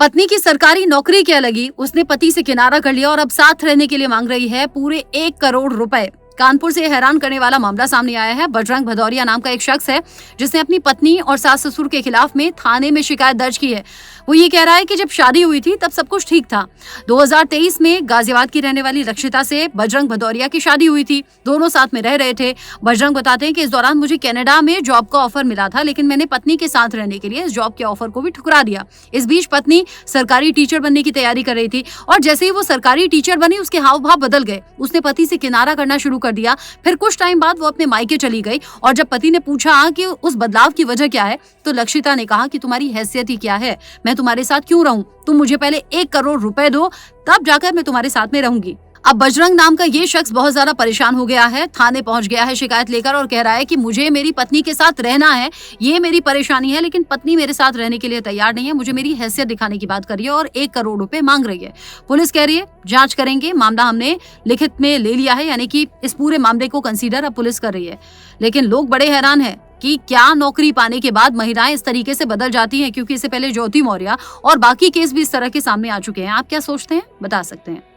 पत्नी की सरकारी नौकरी क्या लगी, उसने पति से किनारा कर लिया और अब साथ रहने के लिए मांग रही है पूरे 1 करोड़ रुपए। कानपुर से हैरान करने वाला मामला सामने आया है। बजरंग भदौरिया नाम का एक शख्स है जिसने अपनी पत्नी और सास ससुर के खिलाफ में थाने में शिकायत दर्ज की है। वो ये कह रहा है कि जब शादी हुई थी तब सब कुछ ठीक था। 2023 में गाजियाबाद की रहने वाली रक्षिता से बजरंग भदौरिया की शादी हुई थी। दोनों साथ में रह रहे थे। बजरंग बताते हैं कि इस दौरान मुझे कनाडा में जॉब का ऑफर मिला था, लेकिन मैंने पत्नी के साथ रहने के लिए इस जॉब के ऑफर को भी ठुकरा दिया। इस बीच पत्नी सरकारी टीचर बनने की तैयारी कर रही थी और जैसे ही वो सरकारी टीचर बनी उसके हाव भाव बदल गए। उसने पति से किनारा करना शुरू कर दिया। फिर कुछ टाइम बाद वो अपने मायके चली गई और जब पति ने पूछा कि उस बदलाव की वजह क्या है तो लक्षिता ने कहा कि तुम्हारी हैसियत ही क्या है, मैं तुम्हारे साथ क्यों रहूं, तुम मुझे पहले 1 करोड़ रुपए दो तब जाकर मैं तुम्हारे साथ में रहूंगी। अब बजरंग नाम का ये शख्स बहुत ज्यादा परेशान हो गया है। थाने पहुंच गया है शिकायत लेकर और कह रहा है कि मुझे मेरी पत्नी के साथ रहना है, ये मेरी परेशानी है, लेकिन पत्नी मेरे साथ रहने के लिए तैयार नहीं है। मुझे मेरी हैसियत दिखाने की बात कर रही है और 1 करोड़ रुपए मांग रही है। पुलिस कह रही है जांच करेंगे, मामला हमने लिखित में ले लिया है, यानी कि इस पूरे मामले को कंसीडर अब पुलिस कर रही है। लेकिन लोग बड़े हैरान है कि क्या नौकरी पाने के बाद महिलाएं इस तरीके से बदल जाती हैं, क्योंकि इससे पहले ज्योति मौर्य और बाकी केस भी इस तरह के सामने आ चुके हैं। आप क्या सोचते हैं, बता सकते हैं।